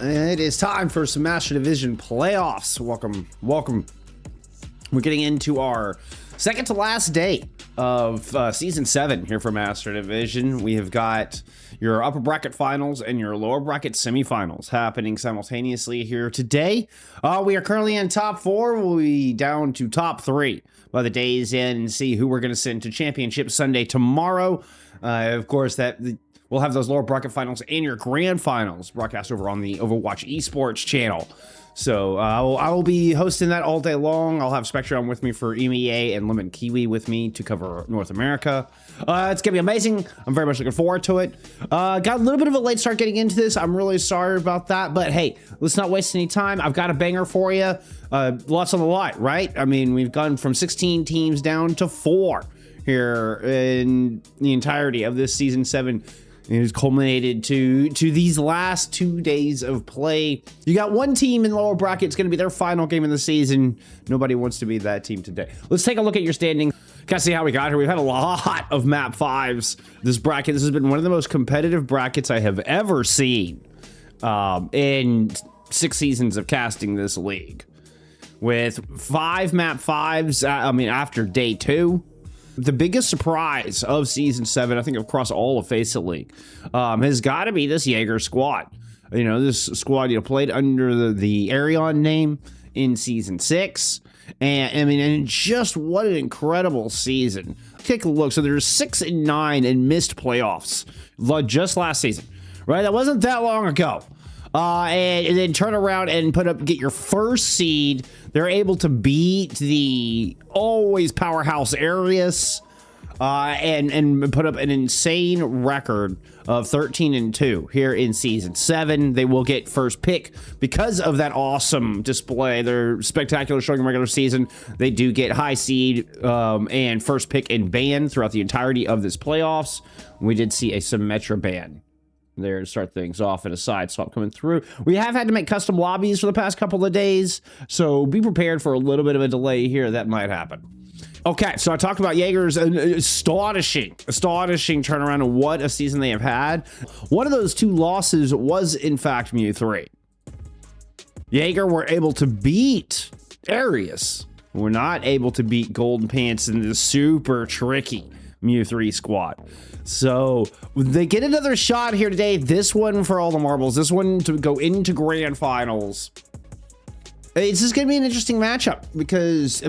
It is time for some Master Division playoffs. Welcome. We're getting into our second to last day of Season 7 here for Master Division. We have got your upper bracket finals and your lower bracket semifinals happening simultaneously here today. We are currently in top 4. We'll be down to top 3 by the day's end and see who we're going to send to Championship Sunday tomorrow. Of course, we'll have those lower bracket finals and your grand finals broadcast over on the Overwatch esports channel. So I will be hosting that all day long. I'll have Spectrum with me for EMEA and Lemon Kiwi with me to cover North America. It's going to be amazing. I'm very much looking forward to it. Got a little bit of a late start getting into this. I'm really sorry about that. But hey, let's not waste any time. I've got a banger for you. Lots on the line, right? I mean, we've gone from 16 teams down to 4 here in the entirety of this Season 7. It has culminated to these last 2 days of play. You got one team in lower bracket. It's going to be their final game of the season. Nobody wants to be that team today. Let's take a look at your standing. Kind of see how we got here. We've had a lot of map 5s. This bracket, this has been one of the most competitive brackets I have ever seen in 6 seasons of casting this league. With 5 map 5s, after day 2. The biggest surprise of Season 7, I think across all of FACEIT League, has got to be this Jager squad. You know, this squad, played under the Arion name in Season 6. And just what an incredible season. Take a look. So there's 6-9 in missed playoffs just last season, right? That wasn't that long ago. And then turn around and get your first seed. They're able to beat the always powerhouse Arius, and put up an insane record of 13-2 here in Season 7. They will get first pick because of that awesome display. They're spectacular showing in regular season. They do get high seed and first pick in ban throughout the entirety of this playoffs. We did see a Symmetra ban there to start things off and a side swap coming through. We have had to make custom lobbies for the past couple of days, so be prepared for a little bit of a delay here. That might happen. Okay, so I talked about Jager's astonishing turnaround and what a season they have had. One of those 2 losses was, in fact, MewThree. Jager were able to beat Arius. We're not able to beat GoldenPants in the super tricky MewThree squad. So they get another shot here today. This one for all the marbles. This one to go into grand finals. It's just going to be an interesting matchup because,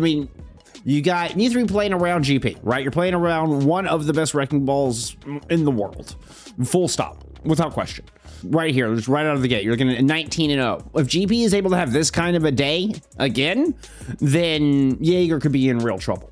you got MewThree playing around GP, right? You're playing around one of the best wrecking balls in the world. Full stop. Without question. Right here, just right out of the gate. You're looking at 19-0. If GP is able to have this kind of a day again, then Jager could be in real trouble.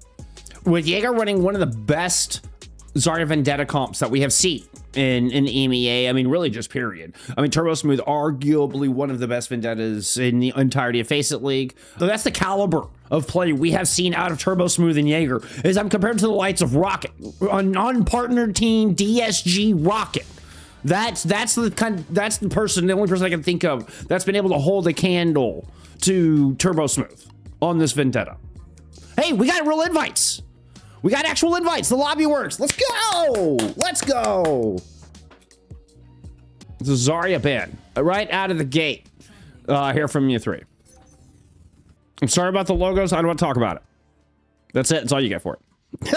With Jager running one of the best Zarya Vendetta comps that we have seen in EMEA, really just period. TurboSmooth, arguably one of the best Vendettas in the entirety of FACEIT League. So that's the caliber of play we have seen out of TurboSmooth and Jager, is I'm compared to the likes of Rocket, a non-partnered team, DSG Rocket. That's the person, the only person I can think of that's been able to hold a candle to TurboSmooth on this Vendetta. Hey, we got real invites. We got actual invites. The lobby works. Let's go. Let's go. It's a Zarya ban right out of the gate here from MewThree. I'm sorry about the logos. I don't want to talk about it. That's it. That's all you get for it. Look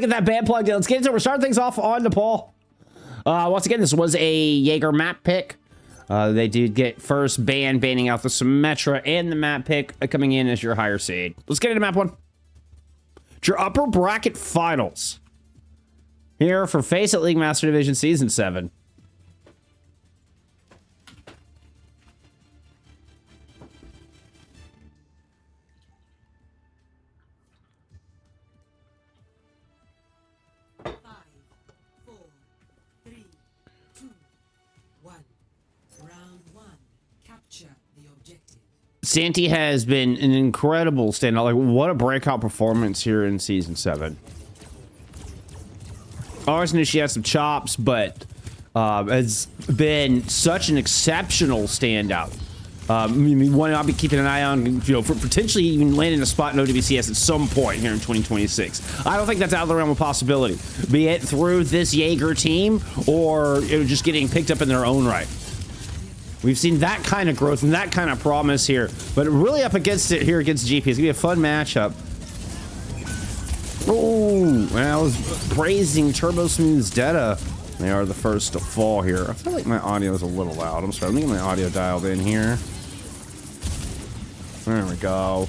at that ban plugged in. Let's get into it. We're starting things off on Nepal. Once again, this was a Jager map pick. They did get first banning out the Symmetra and the map pick coming in as your higher seed. Let's get into map 1. Your upper bracket finals here for FACEIT League Master Division Season 7. Santy has been an incredible standout. Like, what a breakout performance here in Season 7. I always knew she had some chops, but has been such an exceptional standout. One I'll be keeping an eye on, for potentially even landing a spot in OWCS at some point here in 2026. I don't think that's out of the realm of possibility, be it through this Jager team or just getting picked up in their own right. We've seen that kind of growth and that kind of promise here, but really up against it here against GP. It's gonna be a fun matchup. Oh, I was praising TurboSmooth's Detta. They are the first to fall here. I feel like my audio is a little loud. I'm sorry. Let me get my audio dialed in here. There we go.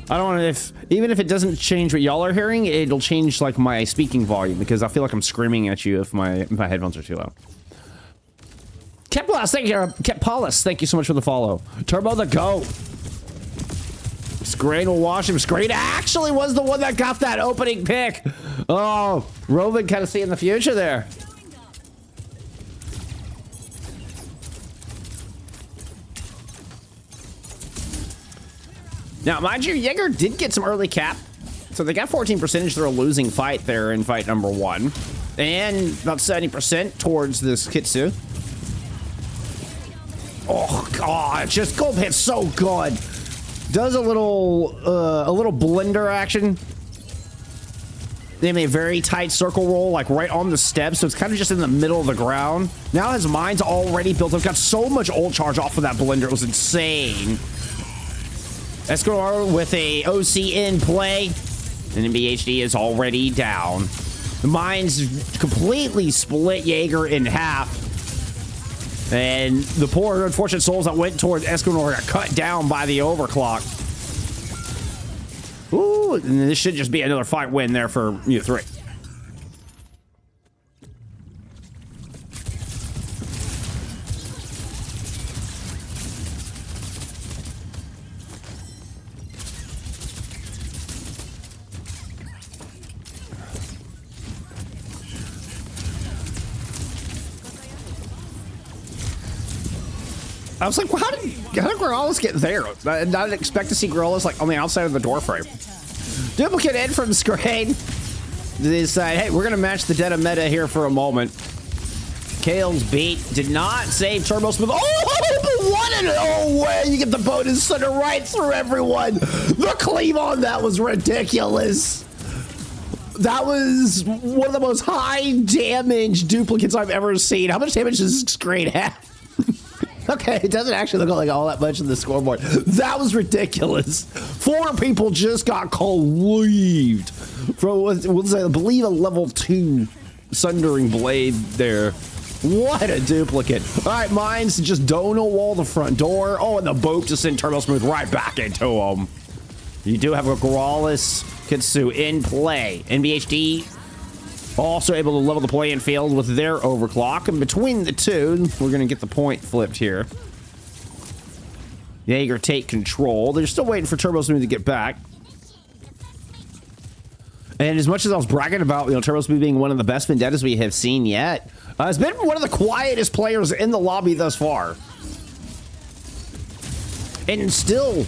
I don't know if, even if it doesn't change what y'all are hearing, it'll change like my speaking volume because I feel like I'm screaming at you if my headphones are too loud. Kepalis, thank you. Kepalis, thank you so much for the follow. Turbo the GOAT. Scraine will wash him. Scraine actually was the one that got that opening pick. Oh, Roman kind of seeing the future there. Now, mind you, Jaeger did get some early cap. So they got 14%. They're a losing fight there in fight number 1. And about 70% towards this Kitsu. Oh, God. Just GoldenPants so good. Does a little blender action. They have a very tight circle roll, like right on the steps. So it's kind of just in the middle of the ground. Now his mine's already built up. Got so much ult charge off of that blender. It was insane. Escanor with a OC in play, and NBHD is already down. The mines completely split Jaeger in half, and the poor unfortunate souls that went towards Escanor got cut down by the overclock. Ooh, and this should just be another fight win there for MewThree. I was like, well, how did graalis get there? I didn't expect to see graalis like on the outside of the door frame. Duplicate in from Scraine. They decide, hey, we're gonna match the Detta meta here for a moment. Kael's beat did not save TurboSmooth. Oh, what an oh way! You get the bonus center right through everyone. The cleave on that was ridiculous. That was one of the most high damage duplicates I've ever seen. How much damage does Scraine have? Okay, it doesn't actually look like all that much in the scoreboard. That was ridiculous. 4 people just got cleaved from, I believe, a level 2 Sundering Blade there. What a duplicate. All right, mines just Dono wall the front door. Oh, and the boat to send TurboSmooth right back into him. You do have a graalis Kitsu in play. NBHD also able to level the playing field with their overclock. And between the two, we're going to get the point flipped here. Jaeger take control. They're still waiting for TurboSmooth to get back. And as much as I was bragging about, TurboSmooth being one of the best vendettas we have seen yet, it's been one of the quietest players in the lobby thus far. And still,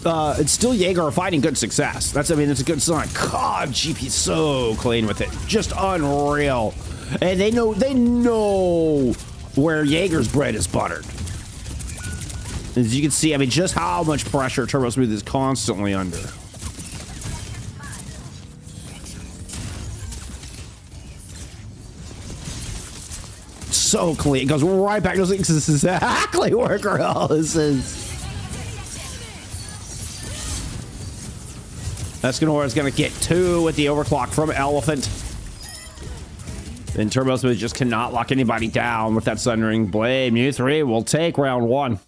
it's still Jaeger finding good success. That's a good sign. God, GP's so clean with it. Just unreal. And they know where Jaeger's bread is buttered. As you can see, just how much pressure TurboSmooth is constantly under. So clean. It goes right back. This is exactly where graalis is. Escanor is going to get 2 with the overclock from Elephant. Then TurboSmooth just cannot lock anybody down with that Sundering Blade. MewThree will take round 1.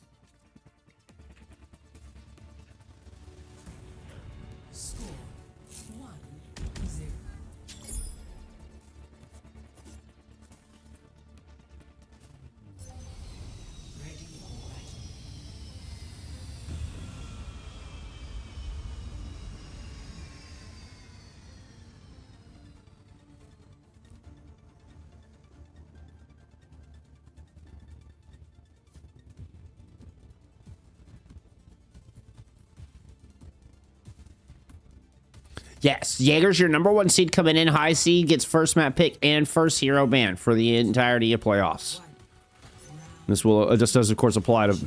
Yes, Jaeger's your #1 seed coming in. High seed gets first map pick and first hero ban for the entirety of playoffs. This does, of course, apply to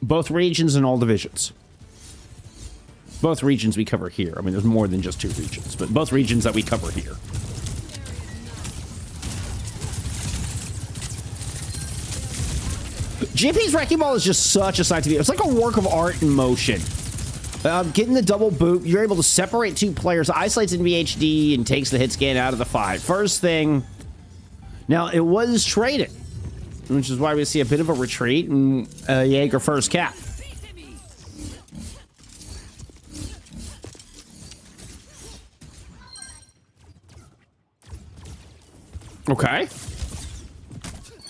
both regions and all divisions. Both regions we cover here. There's more than just 2 regions, but both regions that we cover here. GP's Wrecking Ball is just such a sight to be. It's like a work of art in motion. Getting the double boot, you're able to separate two players, isolates NBHD, and takes the hit scan out of the fight. First thing, now it was traded, which is why we see a bit of a retreat and Jager first cap. Okay.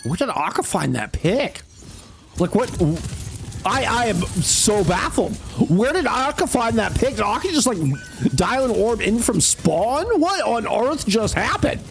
Where did Akka find that pick? Like what? I am so baffled. Where did Akka find that pick? Did Akka just like dial an orb in from spawn? What on earth just happened?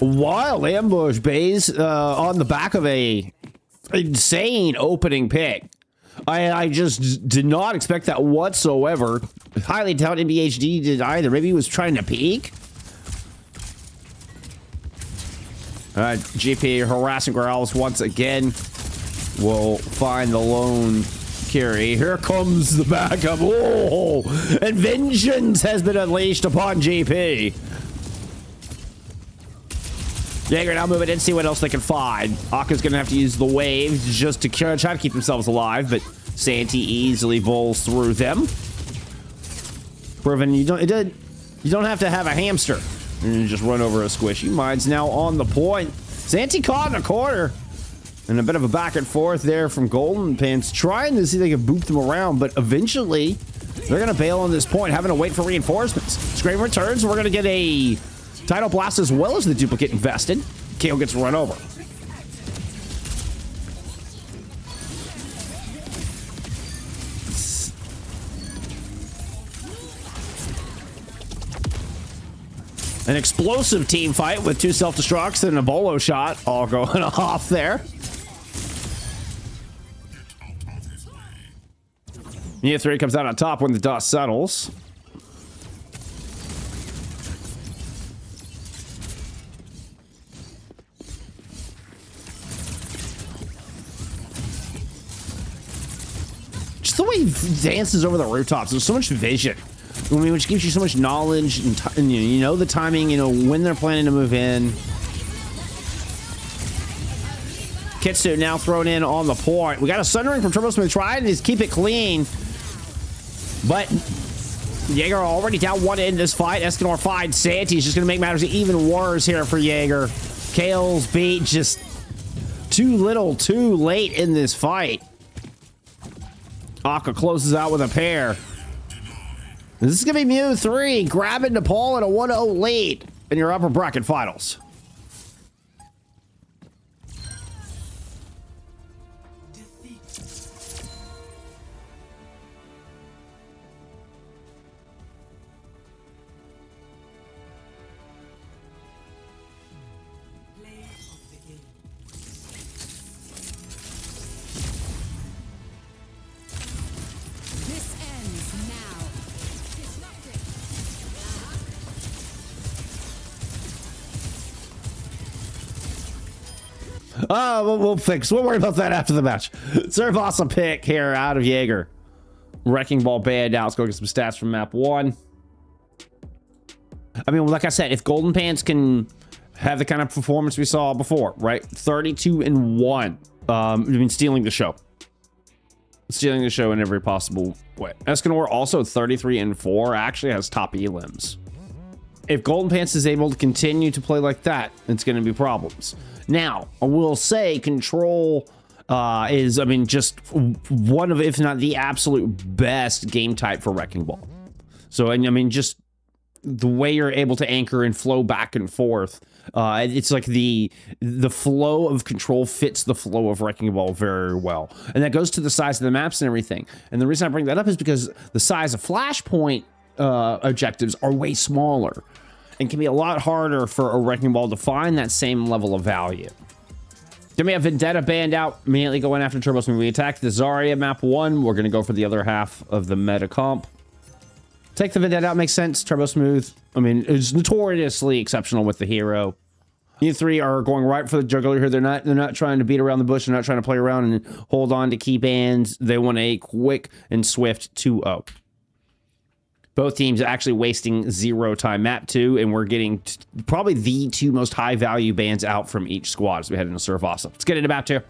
Wild ambush base on the back of a insane opening pick. I just did not expect that whatsoever. Highly doubt NBHD did either. Maybe he was trying to peek. GP harassing graalis once again. We'll find the lone carry. Here comes the backup. Oh, and vengeance has been unleashed upon GP. Jager now moving in, see what else they can find. Akka's gonna have to use the waves just to try to keep themselves alive, but Santy easily bowls through them. Proving you don't have to have a hamster and just run over a squishy. Mine's now on the point. Santy caught in a corner. And a bit of a back and forth there from GoldenPants, trying to see if they can boop them around, but eventually they're gonna bail on this point, having to wait for reinforcements. Scraine returns, we're gonna get a Tidal Blast as well as the duplicate invested. Kael gets run over. An explosive team fight with two self-destructs and a bolo shot all going off there. MewThree comes out on top when the dust settles. The way he dances over the rooftops, there's so much vision. I mean, which gives you so much knowledge and you know the timing, you know when they're planning to move in. Kitsu now thrown in on the point. We got a Sundering from TurboSmooth trying to keep it clean, but Jager already down one in this fight. Escanor finds Santy. He's just going to make matters even worse here for Jager. Kael's beat just too little, too late in this fight. Akka closes out with a pair. This is going to be MewThree grabbing Nepal in a 1-0 lead in your upper bracket finals. Oh, we'll fix. We'll worry about that after the match. Suravasa pick here out of Jager. Wrecking Ball banned out. Let's go get some stats from map 1. I mean, like I said, if GoldenPants can have the kind of performance we saw before, right? 32-1. I mean, stealing the show. Stealing the show in every possible way. Escanor also 33-4. Actually has top elims. If GoldenPants is able to continue to play like that, it's going to be problems. Now, I will say Control is, I mean, just one of, if not the absolute best game type for Wrecking Ball. So, I mean, just the way you're able to anchor and flow back and forth, it's like the flow of Control fits the flow of Wrecking Ball very well. And that goes to the size of the maps and everything. And the reason I bring that up is because the size of Flashpoint objectives are way smaller and can be a lot harder for a Wrecking Ball to find that same level of value. Then we have Vendetta banned out, immediately going after TurboSmooth. We attack the Zarya map 1. We're going to go for the other half of the meta comp. Take the Vendetta out, makes sense. TurboSmooth, I mean, is notoriously exceptional with the hero. MewThree are going right for the juggler here. They're not trying to beat around the bush. They're not trying to play around and hold on to key bands. They want a quick and swift 2-0. Both teams actually wasting 0 time. Map 2, and we're getting probably the 2 most high-value bands out from each squad as we head into Suravasa. Let's get into map 2.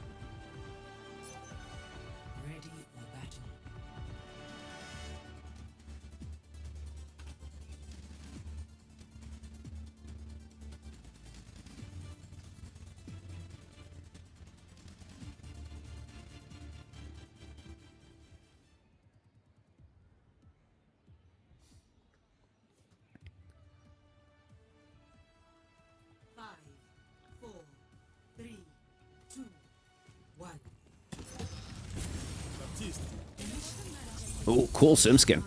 Oh, cool sim skin.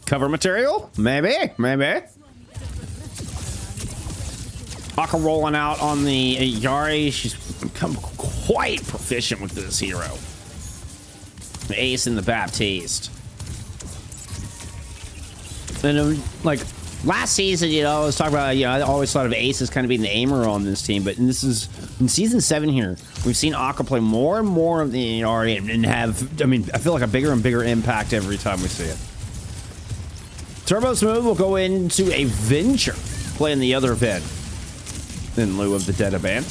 Cover material? Maybe. Aka rolling out on the Yari. She's become quite proficient with this hero. The Ace and the Baptiste. And like last season, you know, I was talking about, you know, I always thought of Ace as kind of being the aimer on this team, but this is in season 7 here. We've seen Aka play more and more of the Yari and have, I mean, I feel like a bigger and bigger impact every time we see it. TurboSmooth will go into a Venture, playing the other Ven in lieu of the Deda ban.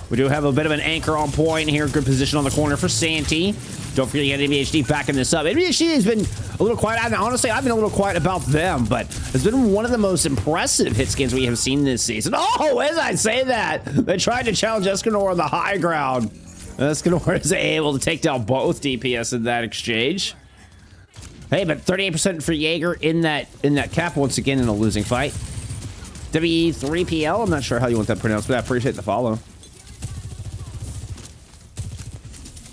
We do have a bit of an anchor on point here. Good position on the corner for Santy. Don't forget NBHD backing this up. NBHD has been a little quiet. Honestly, I've been a little quiet about them, but it's been one of the most impressive hit skins we have seen this season. Oh, as I say that, they tried to challenge Escanor on the high ground. Escanor is able to take down both DPS in that exchange. Hey, but 38% for Jager in that cap once again in a losing fight. W3PL, I'm not sure how you want that pronounced, but I appreciate the follow.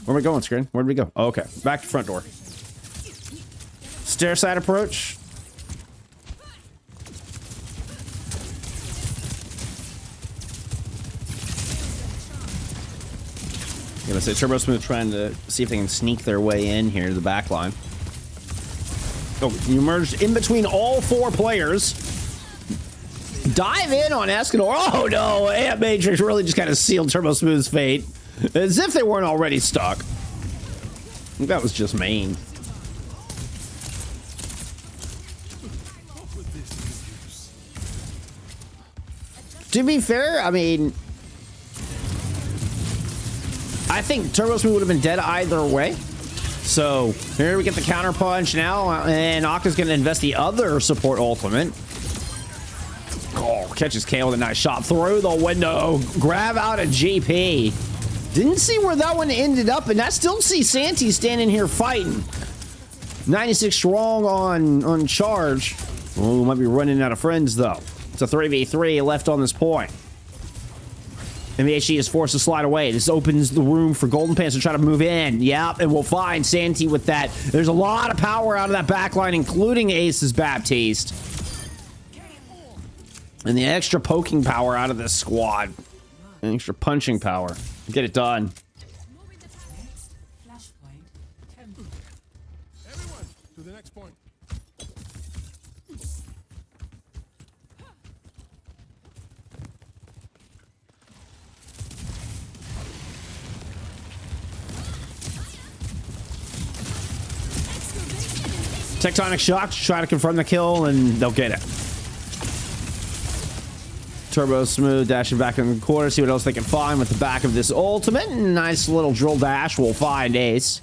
Where are we going, Scraine? Where did we go? Oh, okay, back to front door. Stair side approach. I'm gonna say TurboSmooth trying to see if they can sneak their way in here to the back line. Oh, you merged in between all 4 players. Dive in on Escanor. Oh no, Ant Matrix really just kind of sealed TurboSmooth's fate. As if they weren't already stuck. I think that was just main. To be fair, I mean, I think TurboSmooth would have been dead either way. So here we get the counter punch now, and Aka's going to invest the other support ultimate. Oh, catches Kael with a nice shot through the window. Grab out a GP. Didn't see where that one ended up, and I still see Santy standing here fighting. 96 strong on charge. Oh, might be running out of friends, though. It's a 3v3 left on this point. MBHD is forced to slide away. This opens the room for GoldenPants to try to move in. Yep, and we'll find Santy with that. There's a lot of power out of that backline, including Ace's Baptiste. And the extra poking power out of this squad. And extra punching power. Get it done. Everyone, to the next point. Tectonic shock to try to confirm the kill, and they'll get it. TurboSmooth dashing back in the corner, see what else they can find with the back of this ultimate. Nice little drill dash will find Ace.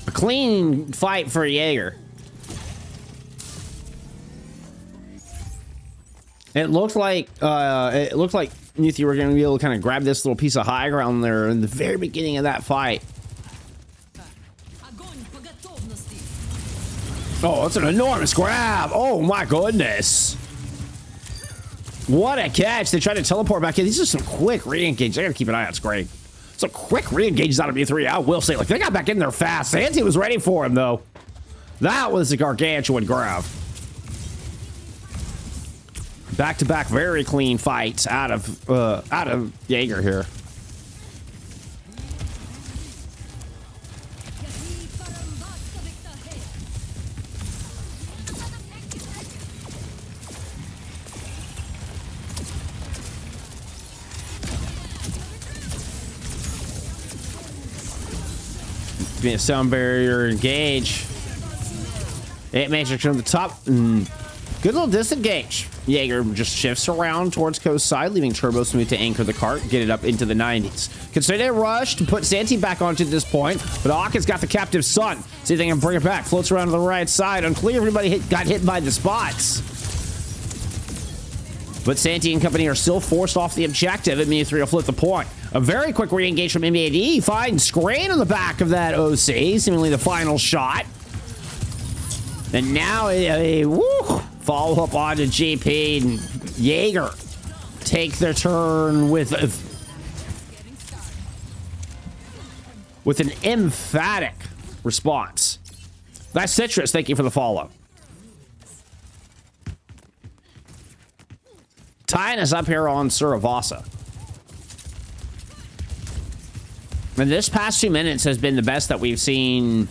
A clean fight for Jager. It looked like MewThree were going to be able to kind of grab this little piece of high ground there in the very beginning of that fight. Oh, that's an enormous grab. Oh my goodness. What a catch. They tried to teleport back in. These are some quick re-engages. I gotta keep an eye on Scraine. Some quick re-engages out of MewThree. I will say, like, they got back in there fast. Santy was ready for him, though. That was a gargantuan grab. Back-to-back very clean fights out of Jager here. be a sound barrier engage. 8 matrix from the top. Good little disengage. Jaeger just shifts around towards coast side, leaving TurboSmooth to anchor the cart, get it up into the 90s. Consider a rush to put Santy back onto this point, but Aka's got the captive sun. See if they can bring it back. Floats around to the right side. Unclear, everybody got hit by the spots. But Santy and company are still forced off the objective, and MewThree will flip the point. A very quick re-engage from NBHD. Finds Scraine on the back of that OC, seemingly the final shot. And now a follow up onto GP and Jaeger take their turn with an emphatic response. That's Citrus. Thank you for the follow. Tying us up here on Suravasa. And this past 2 minutes has been the best that we've seen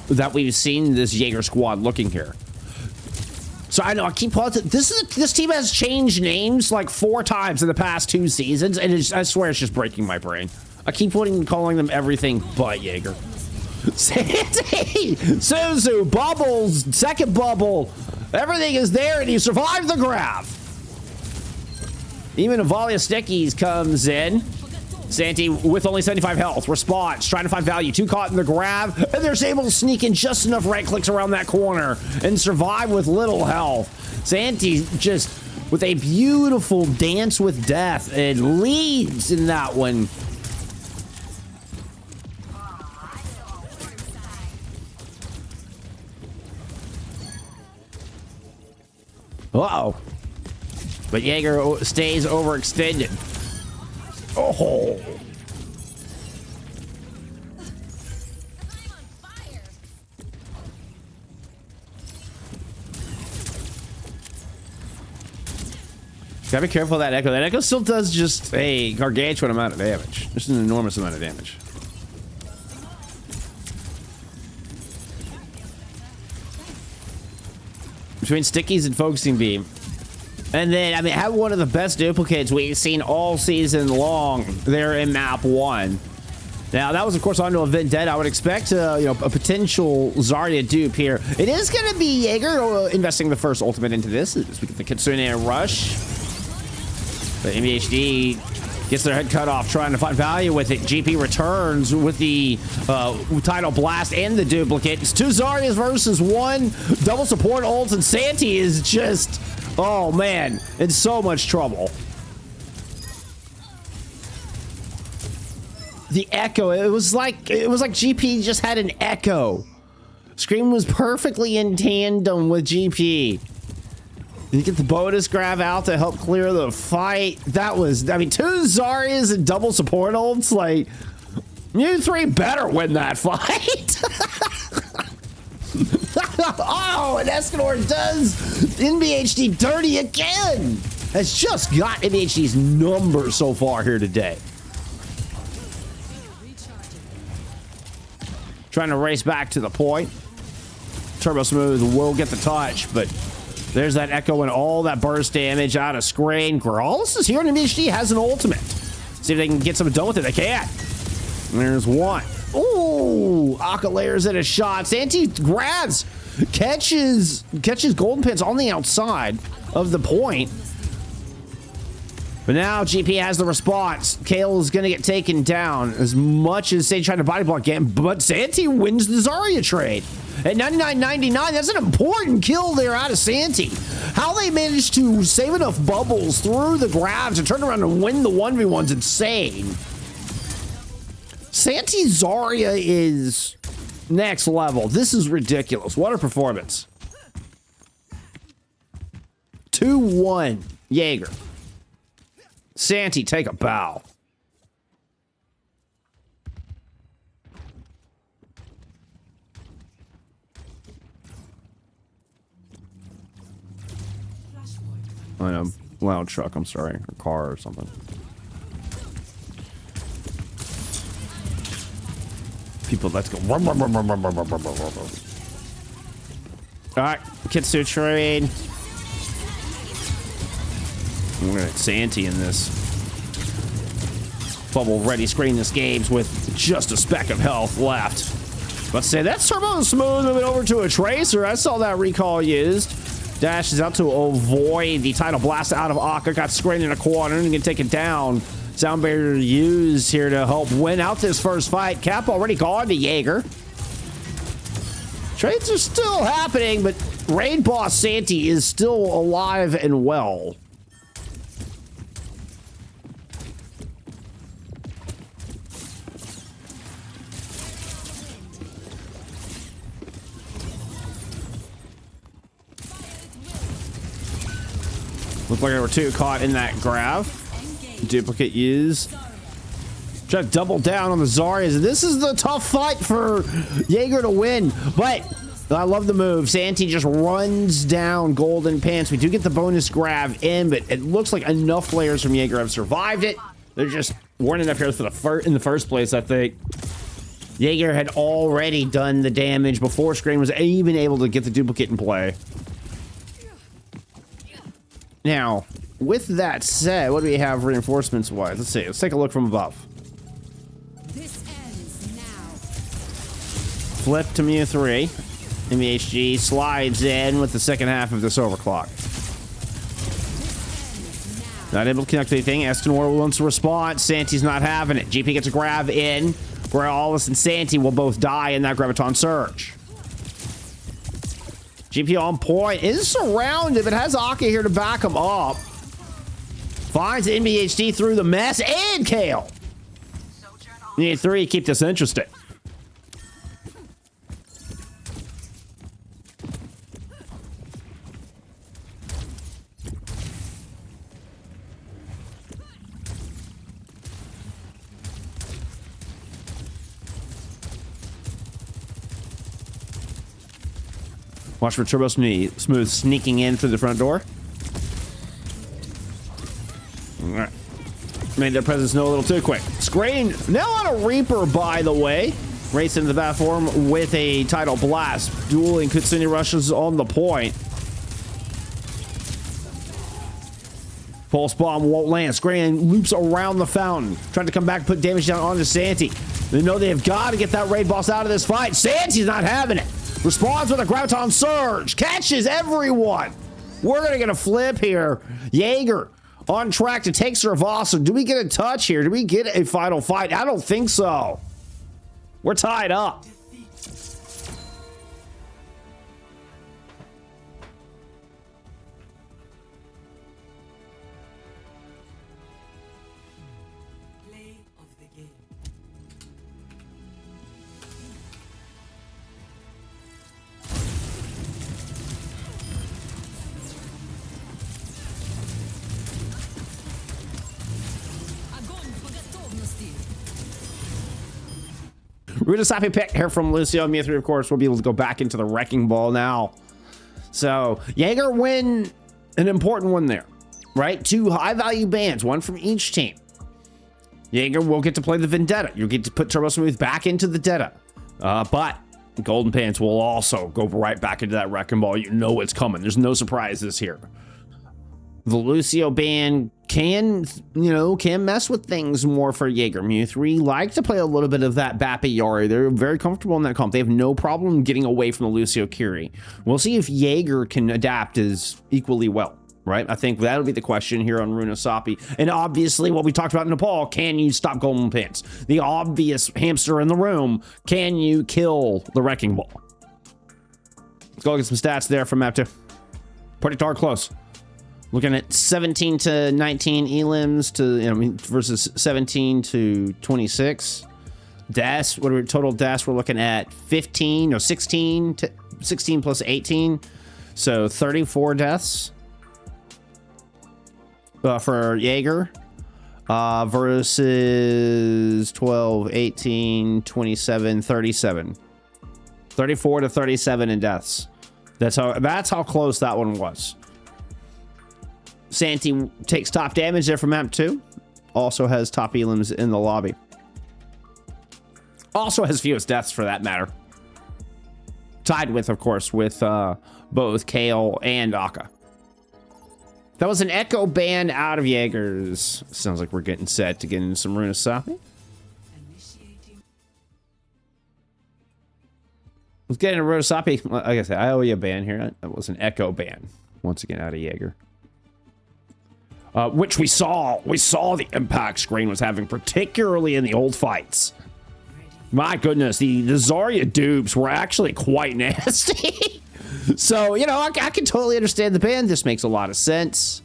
this Jaeger squad looking here. So I know I keep pausing. This team has changed names like 4 times in the past 2 seasons, and I swear it's just breaking my brain. I keep calling them everything but Jaeger. Santy, Suzu, Bubbles, second bubble. Everything is there, and he survived the grab. Even a volley of stickies comes in. Santy with only 75 health, response, trying to find value. 2 caught in the grab, and they're able to sneak in just enough right clicks around that corner and survive with little health. Santy just with a beautiful dance with death and leads in that one. Uh-oh. But Jaeger stays overextended. Oh. Gotta be careful of that echo. That echo still does just a gargantuan amount of damage. Just an enormous amount of damage. Between stickies and focusing beam. And then, I mean, have one of the best duplicates we've seen all season long there in map 1. Now, that was, of course, onto a Vendetta. I would expect, a potential Zarya dupe here. It is going to be Jaeger investing the first ultimate into this as we get the Kitsune rush. But NBHD gets their head cut off trying to find value with it. GP returns with the Tidal Blast and the duplicate. It's 2 Zaryas versus 1. Double support ults, and Santy is just... oh man, in so much trouble. The echo, it was like GP just had an echo. Scraine was perfectly in tandem with GP. You get the bonus grab out to help clear the fight. That was, I mean, 2 Zaryas and double support ults, like, MewThree better win that fight. Oh, and Escanor does NBHD dirty again. Has just got NBHD's number so far here today. Trying to race back to the point. TurboSmooth will get the touch, but there's that echo and all that burst damage out of Scraine. Graalis is here, and NBHD has an ultimate. See if they can get something done with it. They can. And there's one. Ooh, Aka layers in a shot. Santy grabs, catches GoldenPants on the outside of the point. But now GP has the response. Kael is going to get taken down as much as Santy tried to body block him, but Santy wins the Zarya trade. At 99.99, that's an important kill there out of Santy. How they managed to save enough bubbles through the grabs and turn around and win the 1v1's insane. Santy Zarya is next level. This is ridiculous. What a performance. 2-1 Jaeger. Santy, take a bow. I know, loud truck, I'm sorry, or car or something. People, let's go. Alright, Kitsu trade. We're gonna get Santy in this. Bubble ready, Scraine escapes with just a speck of health left. Let's say that's TurboSmooth moving over to a Tracer. I saw that recall used. Dash is out to avoid the title blast out of Akka. Got Scraine in a corner and can take it down. Sound barrier used here to help win out this first fight. Cap already gone to Jager. Trades are still happening, but raid boss Santy is still alive and well. Looks like there were two caught in that grab. Duplicate used. Try to double down on the Zarya's. This is the tough fight for Jager to win, but I love the move. Santy just runs down GoldenPants. We do get the bonus grab in, but it looks like enough players from Jager have survived it. They're just weren't enough here for in the first place, I think. Jager had already done the damage before Scraine was even able to get the duplicate in play. Now, with that said, what do we have reinforcements-wise? Let's see. Let's take a look from above. This ends now. Flip to MewThree. NBHD slides in with the second half of this overclock. Not able to connect anything. Escanor wants a response. Santy's not having it. GP gets a grab in. Graalis and Santy will both die in that Graviton Surge. GP on point, is surrounded, but has Akka here to back him up. Finds NBHD through the mess, and Kael. Need 3, keep this interesting. Watch for TurboSmooth sneaking in through the front door. All right. Made their presence known a little too quick. Scraine now on a Reaper, by the way. Race into the platform with a title blast. Dueling Kutsuni rushes on the point. Pulse bomb won't land. Scraine loops around the fountain. Trying to come back and put damage down onto Santy. They know they have got to get that raid boss out of this fight. Santy's not having it. Responds with a Graviton Surge. Catches everyone. We're going to get a flip here. Jager on track to take Suravasa. Do we get a touch here? Do we get a final fight? I don't think so. We're tied up. Play of the game. Runasapi pick here from Lucio. MewThree, of course, will be able to go back into the Wrecking Ball now. So, Jager win an important one there, right? 2 high-value bans, 1 from each team. Jager will get to play the Vendetta. You'll get to put TurboSmooth back into the Detta. But GoldenPants will also go right back into that Wrecking Ball. You know it's coming. There's no surprises here. The Lucio ban can mess with things more for Jager. MewThree like to play a little bit of that Bappy Yari. They're very comfortable in that comp. They have no problem getting away from the Lucio Curie. We'll see if Jager can adapt as equally well, right? I think that'll be the question here on Runasapi. And obviously, what we talked about in Nepal, can you stop GoldenPants? The obvious hamster in the room, can you kill the Wrecking Ball? Let's go get some stats there from map 2. Pretty darn close. Looking at 17 to 19 elims versus 17 to 26. Deaths, what are we, total deaths? We're looking at 16 plus 18. So 34 deaths for Jager versus 12, 18, 27, 37. 34 to 37 in deaths. That's how close that one was. Santy takes top damage there from map 2. Also has top elims in the lobby. Also has fewest deaths for that matter. Tied with, of course, with both Kael and Akka. That was an echo band out of Jaegers. Sounds like we're getting set to get into some Runasapi. Let's get into Runasapi. Like I said, I owe you a ban here. That was an echo ban. Once again, out of Jaeger. Which we saw the impact Scraine was having, particularly in the old fights. My goodness, the Zarya dupes were actually quite nasty. So, you know, I can totally understand the ban. This makes a lot of sense.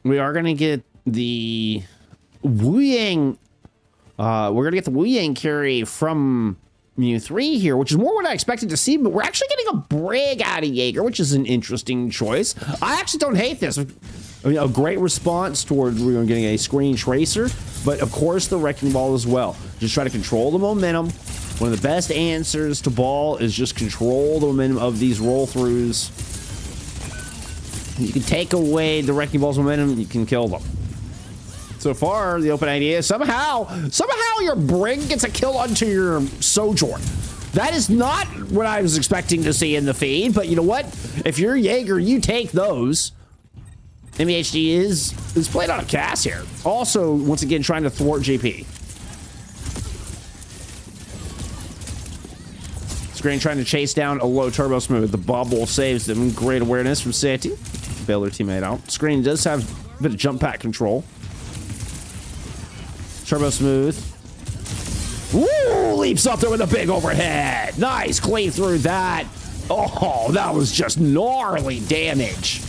We are going to get the Wu Yang. We're going to get the Wu Yang carry from MewThree here, which is more what I expected to see, but we're actually getting a Brig out of Jaeger, which is an interesting choice. I actually don't hate this. I mean, a great response toward getting a Screen Tracer, but of course the Wrecking Ball as well. Just try to control the momentum. One of the best answers to ball is just control the momentum of these roll-throughs. You can take away the Wrecking Ball's momentum, you can kill them. So far, the open idea is somehow your Brig gets a kill onto your Sojourn. That is not what I was expecting to see in the feed, but you know what? If you're Jaeger, you take those. NBHD is played on a cast here. Also, once again, trying to thwart JP. Scraine trying to chase down a low TurboSmooth. The bubble saves them. Great awareness from Santy. Bail their teammate out. Scraine does have a bit of jump pack control. TurboSmooth. Woo! Leaps up there with a big overhead. Nice. Clean through that. Oh, that was just gnarly damage.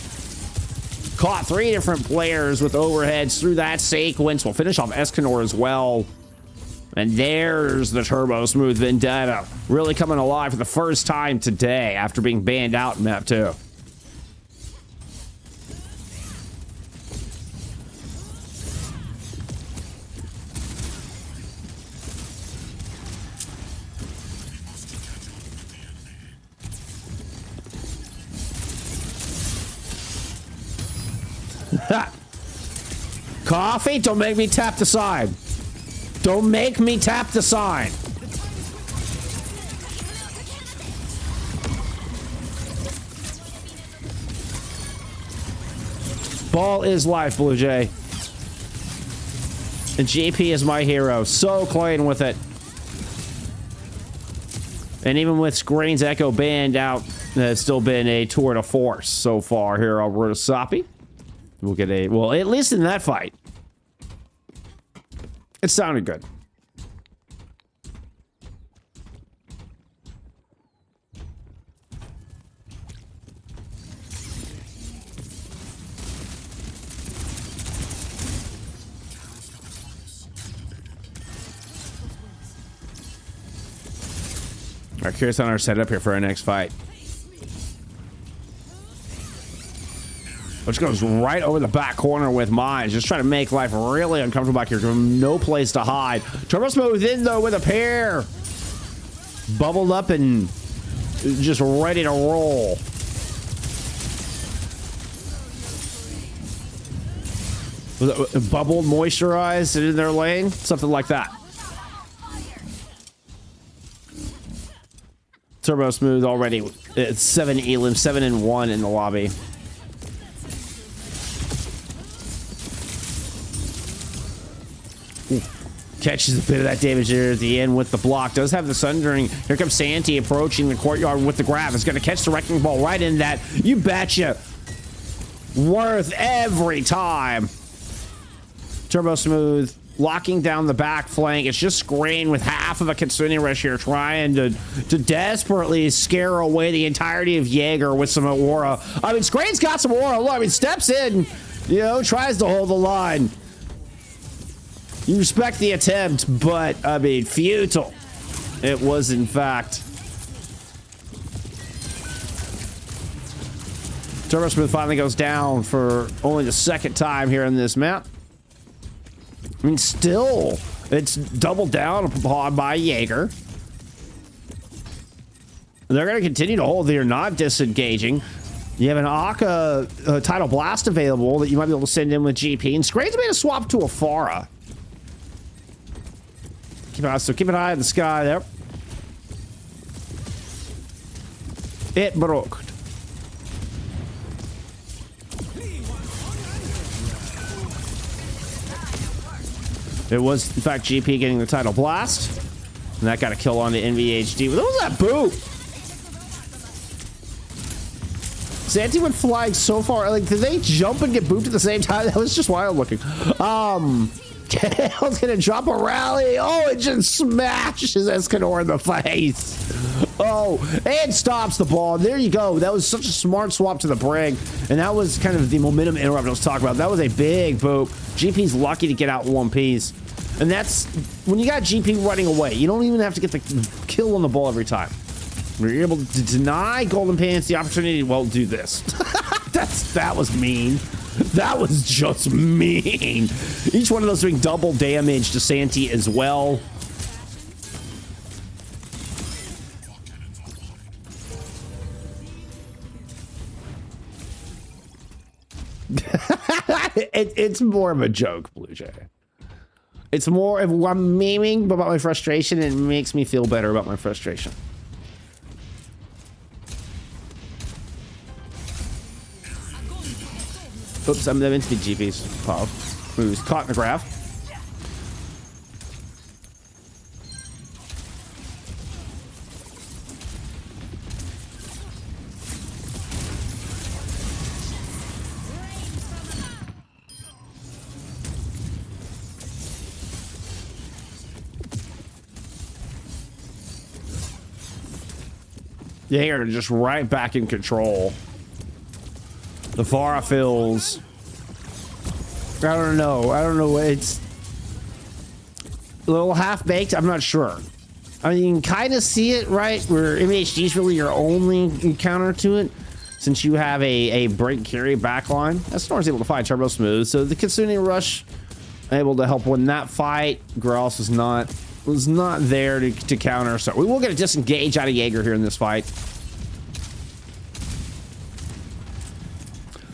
Caught 3 different players with overheads through that sequence. We'll finish off Escanor as well. And there's the TurboSmooth Vendetta. Really coming alive for the first time today after being banned out in map 2. Coffee, don't make me tap the side. Don't make me tap the sign. Ball is life, Blue Jay. And JP is my hero. So clean with it. And even with Scraine's Echo Band out, it's still been a tour de force so far here on Runasapi. We'll get a... Well, at least in that fight, it sounded good. All right, curious on our setup here for our next fight. Which goes right over the back corner with mines. Just trying to make life really uncomfortable back here. No place to hide. TurboSmooth in though with a pair. Bubbled up and just ready to roll. Was it bubbled, moisturized, and in their lane? Something like that. TurboSmooth already at 7 elims, 7 and 1 in the lobby. Ooh. Catches a bit of that damage there at the end with the block. Does have the Sundering. Here comes Santy approaching the courtyard with the grab. It's going to catch the Wrecking Ball right in that. You betcha. Worth every time. TurboSmooth locking down the back flank. It's just Scraine with half of a Kitsune Rush here trying to desperately scare away the entirety of Jaeger with some aura. I mean, Scraine's got some aura. Look, I mean, steps in, you know, tries to hold the line. You respect the attempt, but, I mean, futile. It was, in fact. TurboSmooth finally goes down for only the second time here in this map. I mean, still, it's doubled down upon by Jaeger. They're going to continue to hold. They're not disengaging. You have an Akka Tidal Blast available that you might be able to send in with GP. And Scraine's made a swap to a Pharah. Keep an eye on the sky there. It broke. It was, in fact, GP getting the Tidal Blast. And that got a kill on the NBHD. What was that boot? Santy went flying so far. Like, did they jump and get booped at the same time? That was just wild looking. Kael's gonna drop a rally. Oh, it just smashes Escanor in the face. Oh, and stops the ball. There you go. That was such a smart swap to the brig. And that was kind of the momentum interrupt I was talking about. That was a big boop. GP's lucky to get out in one piece. And that's when you got GP running away. You don't even have to get the kill on the ball every time. You're able to deny GoldenPants the opportunity to, well, do this. That was mean. That was just mean. Each one of those doing double damage to Santy as well. It's more of a joke, Blue Jay. It's more of I'm memeing about my frustration, and it makes me feel better about my frustration. Oops, I'm meant to be GP's pop. Who's caught in the graph. Jager just right back in control. The Pharah fills. I don't know. It's a little half-baked. I'm not sure. I mean, you can kind of see it, right? Where MHD is really your only counter to it. Since you have a break carry backline. Escanor's able to fight TurboSmooth. So the Kitsune Rush able to help win that fight. graalis was not there to counter. So we will get a disengage out of Jager here in this fight.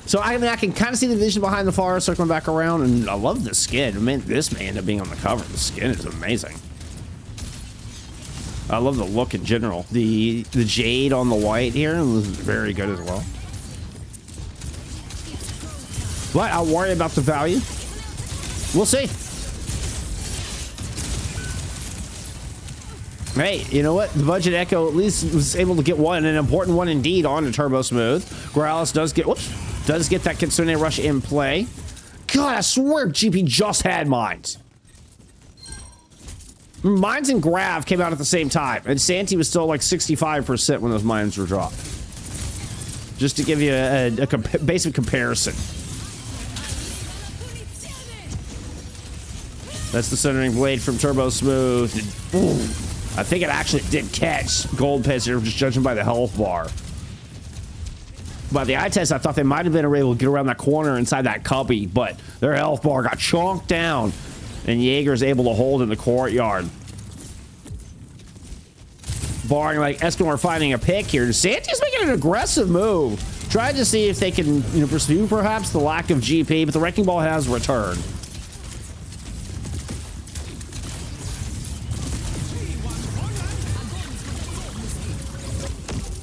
So I mean, I can kind of see the vision behind the Pharah circling back around, and I love the skin. I mean, this may end up being on the cover. The skin is amazing. I love the look in general. The jade on the white here is very good as well. But I'll worry about the value. We'll see. Hey, you know what? The Budget Echo at least was able to get one, an important one indeed, on to TurboSmooth. graalis does get that Kitsune Rush in play. God, I swear GP just had mines. Mines and Grav came out at the same time, and Santy was still like 65% when those mines were dropped. Just to give you a basic comparison. That's the centering blade from TurboSmooth. Ooh. I think it actually did catch GoldenPants here, just judging by the health bar. By the eye test, I thought they might have been able to get around that corner inside that cubby, but their health bar got chonked down, and Jager's able to hold in the courtyard. Barring like Escanor finding a pick here, Santy's making an aggressive move, trying to see if they can, pursue perhaps the lack of GP, but the Wrecking Ball has returned.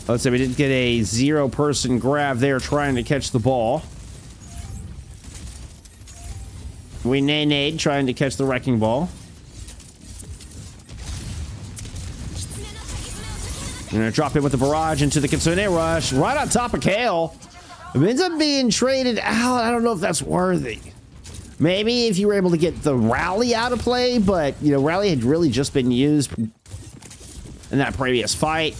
Let's say we did get a 0-person grab there trying to catch the ball. We nay-nayed trying to catch the Wrecking Ball. We're going to drop in with the barrage into the Kitsune Rush right on top of Kael. It ends up being traded out. I don't know if that's worthy. Maybe if you were able to get the rally out of play, but, rally had really just been used in that previous fight.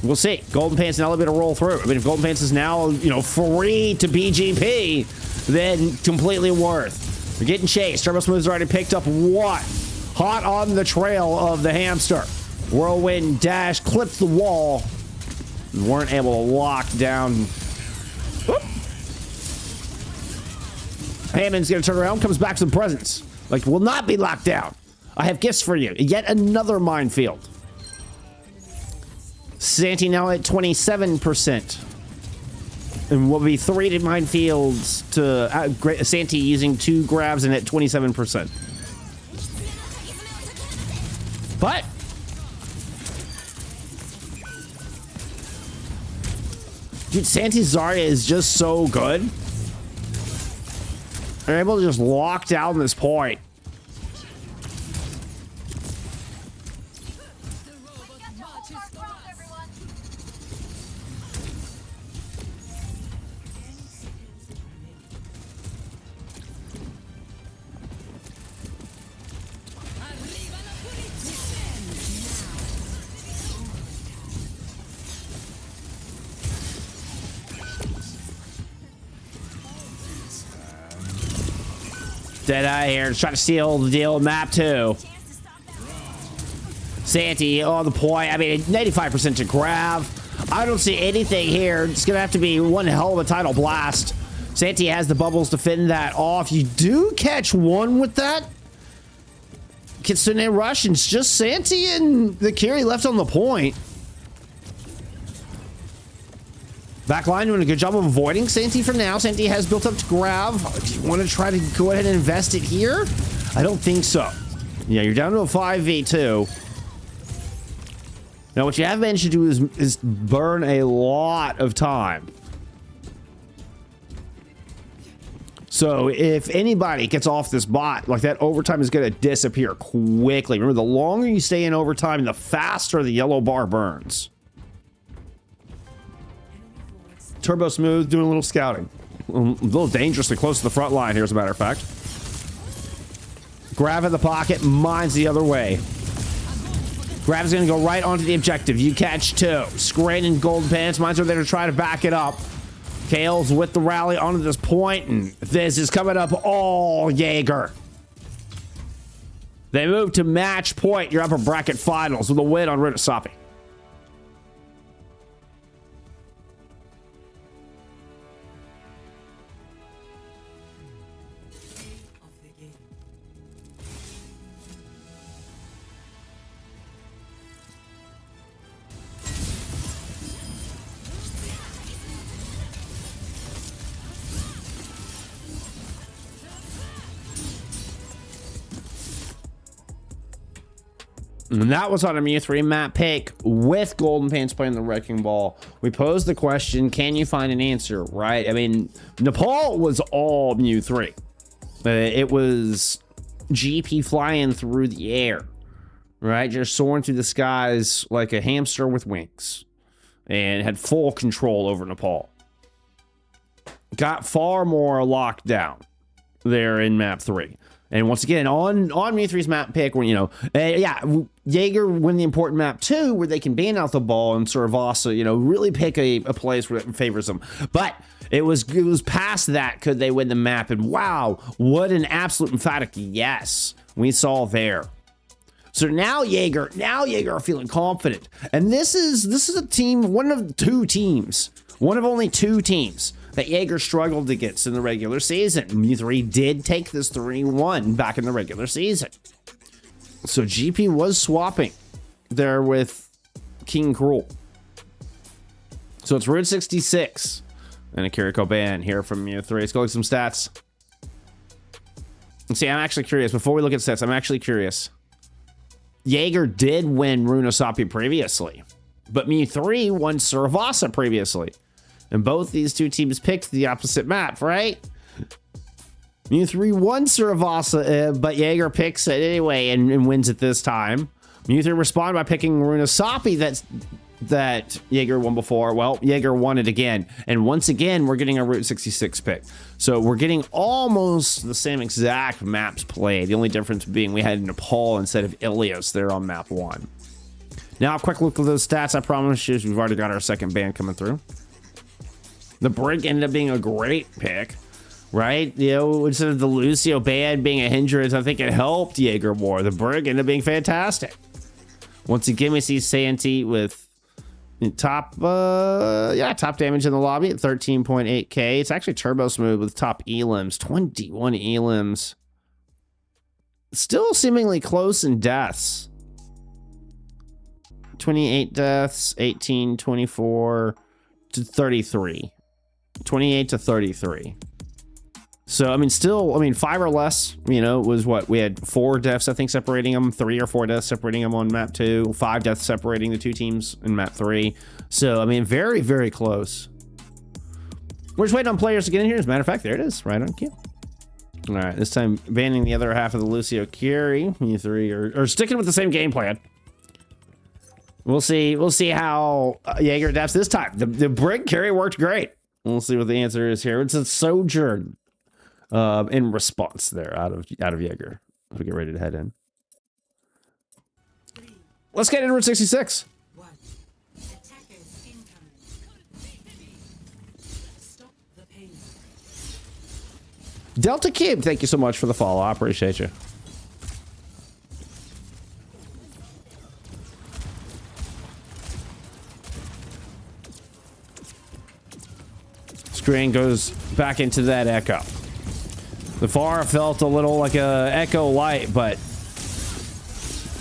We'll see. GoldenPants now a bit to roll through. I mean, if GoldenPants is now, free to BGP, then completely worth. They're getting chased. TurboSmooth's already picked up one. Hot on the trail of the hamster. Whirlwind dash, clipped the wall. And weren't able to lock down. Whoop. Hammond's going to turn around, comes back to the presence. Like, will not be locked down. I have gifts for you. Yet another minefield. Santy now at 27%. And will be 3 to minefields to Santy using 2 grabs and at 27%. But dude, Santy's Zarya is just so good. They're able to just lock down this point. Deadeye here, trying to steal the deal with map 2. Santy on the point. I mean, 95% to grab. I don't see anything here. It's going to have to be one hell of a tidal blast. Santy has the bubbles to fend that off. You do catch one with that. Kitsune rush, and it's just Santy and the carry left on the point. Backline doing a good job of avoiding Santy for now. Santy has built up to grab. Do you want to try to go ahead and invest it here? I don't think so. Yeah, you're down to a 5v2. Now, what you have managed to do is burn a lot of time. So if anybody gets off this bot, like that overtime is going to disappear quickly. Remember, the longer you stay in overtime, the faster the yellow bar burns. TurboSmooth doing a little scouting. A little dangerously close to the front line here, as a matter of fact. Grab in the pocket, mine's the other way. Grab is going to go right onto the objective. You catch 2. Scraine and GoldenPants. Mines are there to try to back it up. Kael's with the rally onto this point, and this is coming up all Jager. They move to match point your upper bracket finals with a win on Runasapi. And that was on a MewThree map pick with GoldenPants playing the Wrecking Ball. We posed the question, can you find an answer, right? I mean, Nepal was all MewThree. It was GP flying through the air, right? Just soaring through the skies like a hamster with wings. And had full control over Nepal. Got far more locked down there in map 3. And once again, on MewThree's map pick, where, you know, yeah, Jager win the important map 2, where they can ban out the ball, and Suravasa, you know, really pick a place where it favors them. But it was past that, could they win the map? And wow, what an absolute emphatic yes we saw there. So now Jager are feeling confident. And this is a team, one of only 2 teams that Jager struggled against in the regular season. MewThree did take this 3-1 back in the regular season. So GP was swapping there with King Cruel. So it's Route 66 and a Kiriko ban here from MewThree. Let's go look at some stats. See, I'm actually curious. Before we look at stats, I'm actually curious. Jager did win Runasapi previously, but MewThree won Suravasa previously. And both these 2 teams picked the opposite map, right? MewThree won Suravasa, but Jager picks it anyway and wins it this time. MewThree responded by picking Runasapi that Jager won before. Well, Jager won it again. And once again, we're getting a Route 66 pick. So we're getting almost the same exact maps played. The only difference being we had Nepal instead of Ilios there on map 1. Now, a quick look at those stats. I promise you, we've already got our second ban coming through. The Brig ended up being a great pick, right? You know, instead of the Lucio ban being a hindrance, I think it helped Jager more. The Brig ended up being fantastic. Once again, we see Santy with top damage in the lobby at 13.8k. It's actually TurboSmooth with top elims, 21 elims. Still seemingly close in deaths. 28 deaths, 18, 24 to 33. 28 to 33. So, I mean, still, I mean, 5 or less, you know, was what? We had 4 deaths, I think, separating them. 3 or 4 deaths separating them on map 2. 5 deaths separating the 2 teams in map 3. So, I mean, very, very close. We're just waiting on players to get in here. As a matter of fact, there it is. Right on cue. All right, this time banning the other half of the Lucio carry. MewThree are sticking with the same game plan. We'll see how Jaeger adapts this time. The Brig carry worked great. We'll see what the answer is here. It's a Sojourn in response there out of Jaeger. We get ready to head in. Let's get into Route 66. Delta Cube, thank you so much for the follow. I appreciate you. Scraine goes back into that echo. The far felt a little like a echo light, but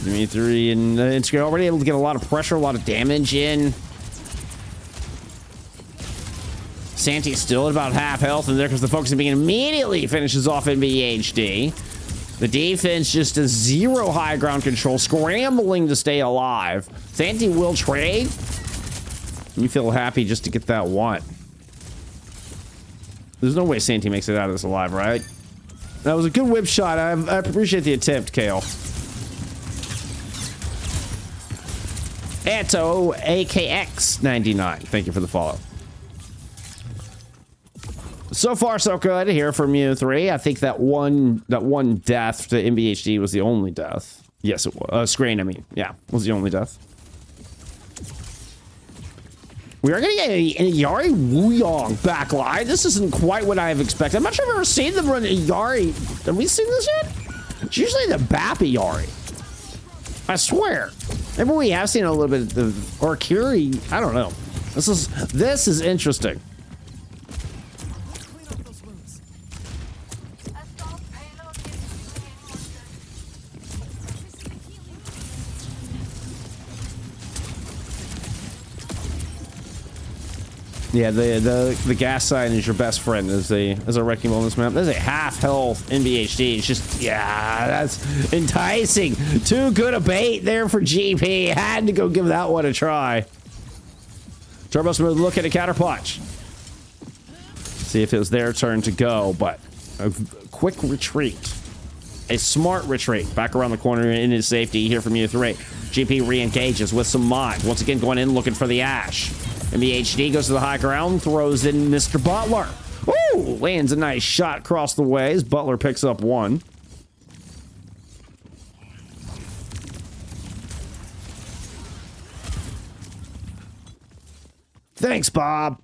MewThree and Scraine already able to get a lot of pressure, a lot of damage in. Santy's still at about half health in there because the focus being immediately finishes off NBHD. The defense just a 0 high ground control, scrambling to stay alive. Santy will trade. You feel happy just to get that one. There's no way Santy makes it out of this alive, right? That was a good whip shot. I appreciate the attempt, Kael. Anto AKX99. Thank you for the follow. So far, so good here for MewThree. I think that one death to NBHD was the only death. Yes, it was. Scraine, I mean. Yeah, was the only death. We are going to get a Yari Wuyong backline. This isn't quite what I have expected. I'm not sure I've ever seen them run a Yari. Have we seen this yet? It's usually the Bappy Yari. I swear. Maybe we have seen a little bit of, or Curie. I don't know. This is interesting. Yeah, the gas sign is your best friend as a wrecking ball on this map. There's a half health NBHD. It's just, yeah, that's enticing. Too good a bait there for GP. Had to go give that one a try. TurboSmooth looking at a counter punch. See if it was their turn to go, but a quick retreat. A smart retreat. Back around the corner in his safety here from MewThree. GP re-engages with some mind. Once again going in looking for the Ash. MBHD goes to the high ground, throws in Mr. Butler. Ooh, lands a nice shot across the ways. Butler picks up one. Thanks, Bob.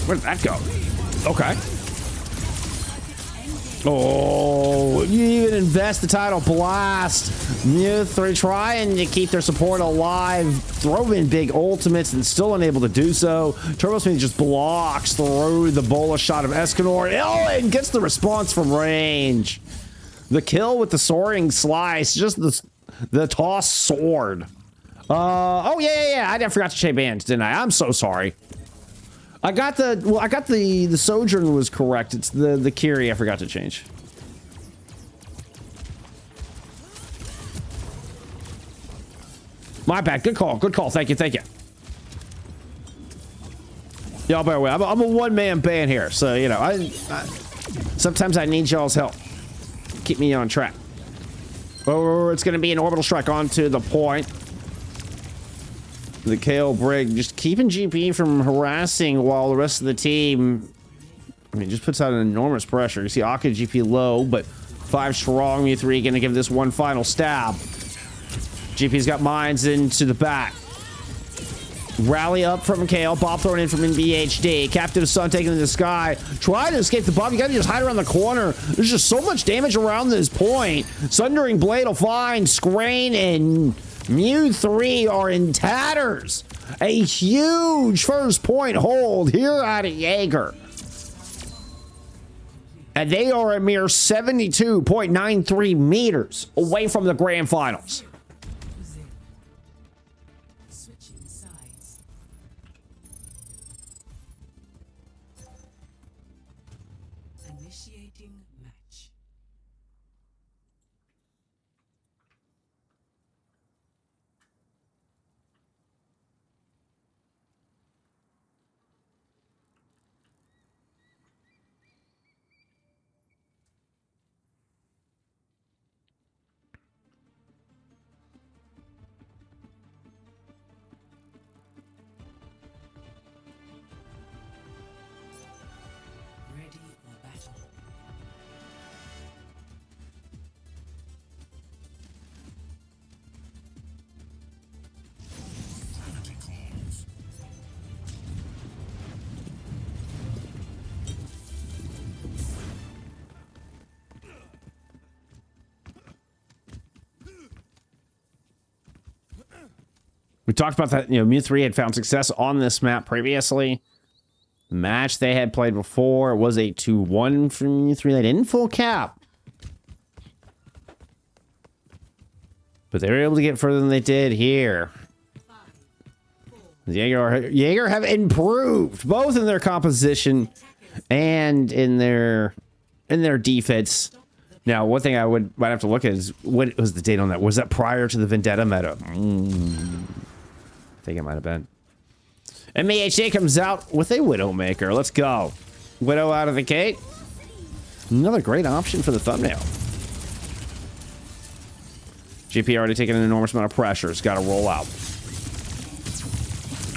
Where did that go? Okay. Oh, you even invest the title blast. MewThree trying to keep their support alive. Throw in big ultimates and still unable to do so. TurboSmooth just blocks through the bola shot of Escanor. Oh, and gets the response from range. The kill with the soaring slice. Just the toss sword. Oh, yeah. I forgot to change bands, didn't I? I'm so sorry. I got the Sojourn was correct. It's the Kiri I forgot to change. My bad. Good call. Thank you. Y'all bear with. I'm a one-man band here, so you know I sometimes I need y'all's help. Keep me on track. Oh, it's gonna be an orbital strike onto the point. The Kael Brig just keeping GP from harassing while the rest of the team, I mean, just puts out an enormous pressure. You see Akka GP low, but 5 strong. MewThree gonna give this one final stab. GP's got mines into the back. Rally up from Kael. Bob thrown in from NBHD. Captive Sun taken to the sky. Try to escape the bomb. You gotta just hide around the corner. There's just so much damage around this point. Sundering Blade will find Scraine, and MewThree are in tatters. A huge first point hold here out of Jager. And they are a mere 72.93 meters away from the grand finals. Switching sides. Initiating match. Ready for battle. We talked about that, MewThree had found success on this map previously. The match they had played before was a 2-1 for MewThree. They didn't full cap. But they were able to get further than they did here. Jager have improved both in their composition and in their defense. Now, one thing I might have to look at is what was the date on that? Was that prior to the Vendetta meta? I think it might have been. NBHD comes out with a Widowmaker. Let's go. Widow out of the gate. Another great option for the thumbnail. GP already taking an enormous amount of pressure. It's got to roll out.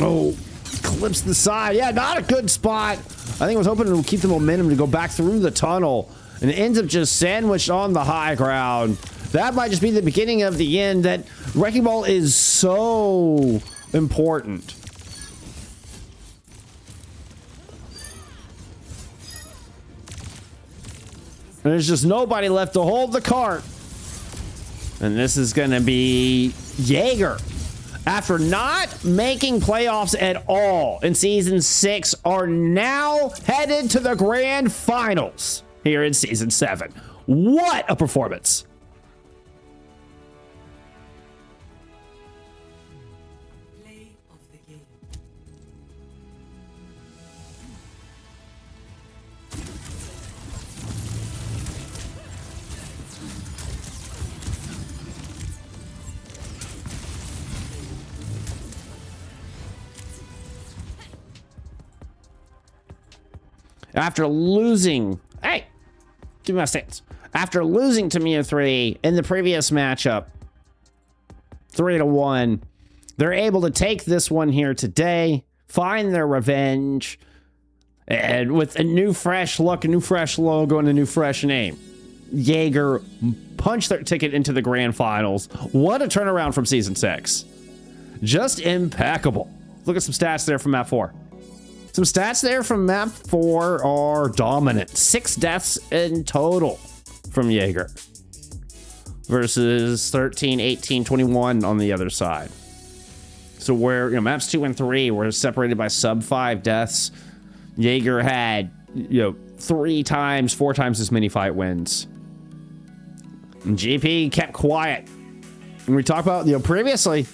Oh, clips the side. Yeah, not a good spot. I think I was hoping to keep the momentum to go back through the tunnel, and it ends up just sandwiched on the high ground. That might just be the beginning of the end. That Wrecking Ball is so important. There's just nobody left to hold the cart. And this is going to be Jager. After not making playoffs at all in Season 6, are now headed to the grand finals here in Season 7. What a performance. Play of the game. After losing, hey, give me my stance. After losing to MewThree in the previous matchup, 3-1, they're able to take this one here today, find their revenge, and with a new fresh look, a new fresh logo, and a new fresh name, Jager punched their ticket into the grand finals. What a turnaround from Season 6. Just impeccable. Look at some stats there from Map 4. Some stats there from Map 4 are dominant. 6 deaths in total from Jager versus 13, 18, 21 on the other side. So where, maps 2 and 3 were separated by sub 5 deaths, Jager had, 3 times, 4 times as many fight wins. And GP kept quiet. And we talked about, previously,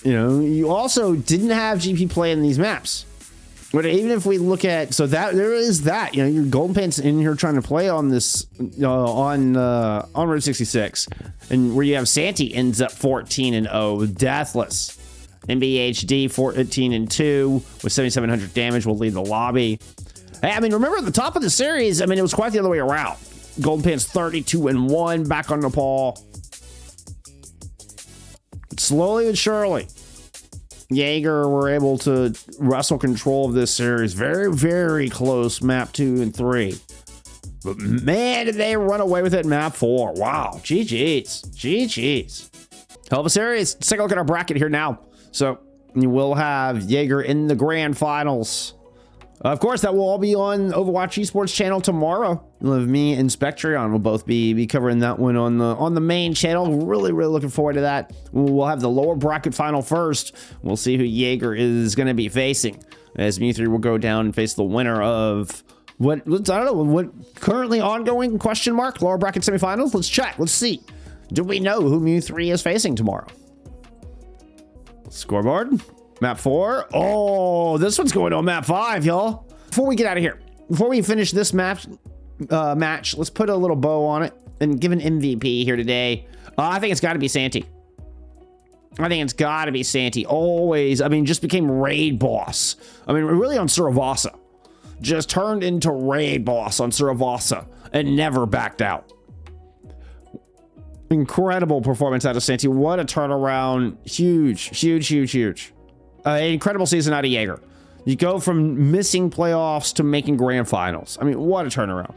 you also didn't have GP play in these maps. But even if we look at, so that there is that, your GoldenPants in here trying to play on this, on Route 66, and where you have Santy ends up 14-0 with Deathless. NBHD 14-2 with 7,700 damage will lead the lobby. Hey, remember at the top of the series, it was quite the other way around. GoldenPants 32-1 back on Nepal. Slowly but surely, Jager were able to wrestle control of this series. Very, very close map 2 and 3. But man, did they run away with it in map 4. Wow. GG's. GG's. Hell of a series. Let's take a look at our bracket here now. So you will have Jaeger in the grand finals. Of course, that will all be on Overwatch Esports channel tomorrow. You'll have me and Spectreon will both be covering that one on the main channel. Really looking forward to that. We'll have the lower bracket final first. We'll see who Jaeger is going to be facing, as MewThree will go down and face the winner of what, I don't know, what currently ongoing question mark lower bracket semifinals. Let's check. Let's see. Do we know who MewThree is facing tomorrow? Scoreboard. Map 4. Oh, this one's going on map 5, y'all. Before we get out of here, before we finish this match, let's put a little bow on it and give an MVP here today. I think it's got to be Santy. I think it's got to be Santy. Always, I mean, just became raid boss. I mean, really on Suravasa. Just turned into raid boss on Suravasa and never backed out. Incredible performance out of Santy. What a turnaround. Huge. Incredible season out of Jaeger. You go from missing playoffs to making grand finals. I mean, what a turnaround.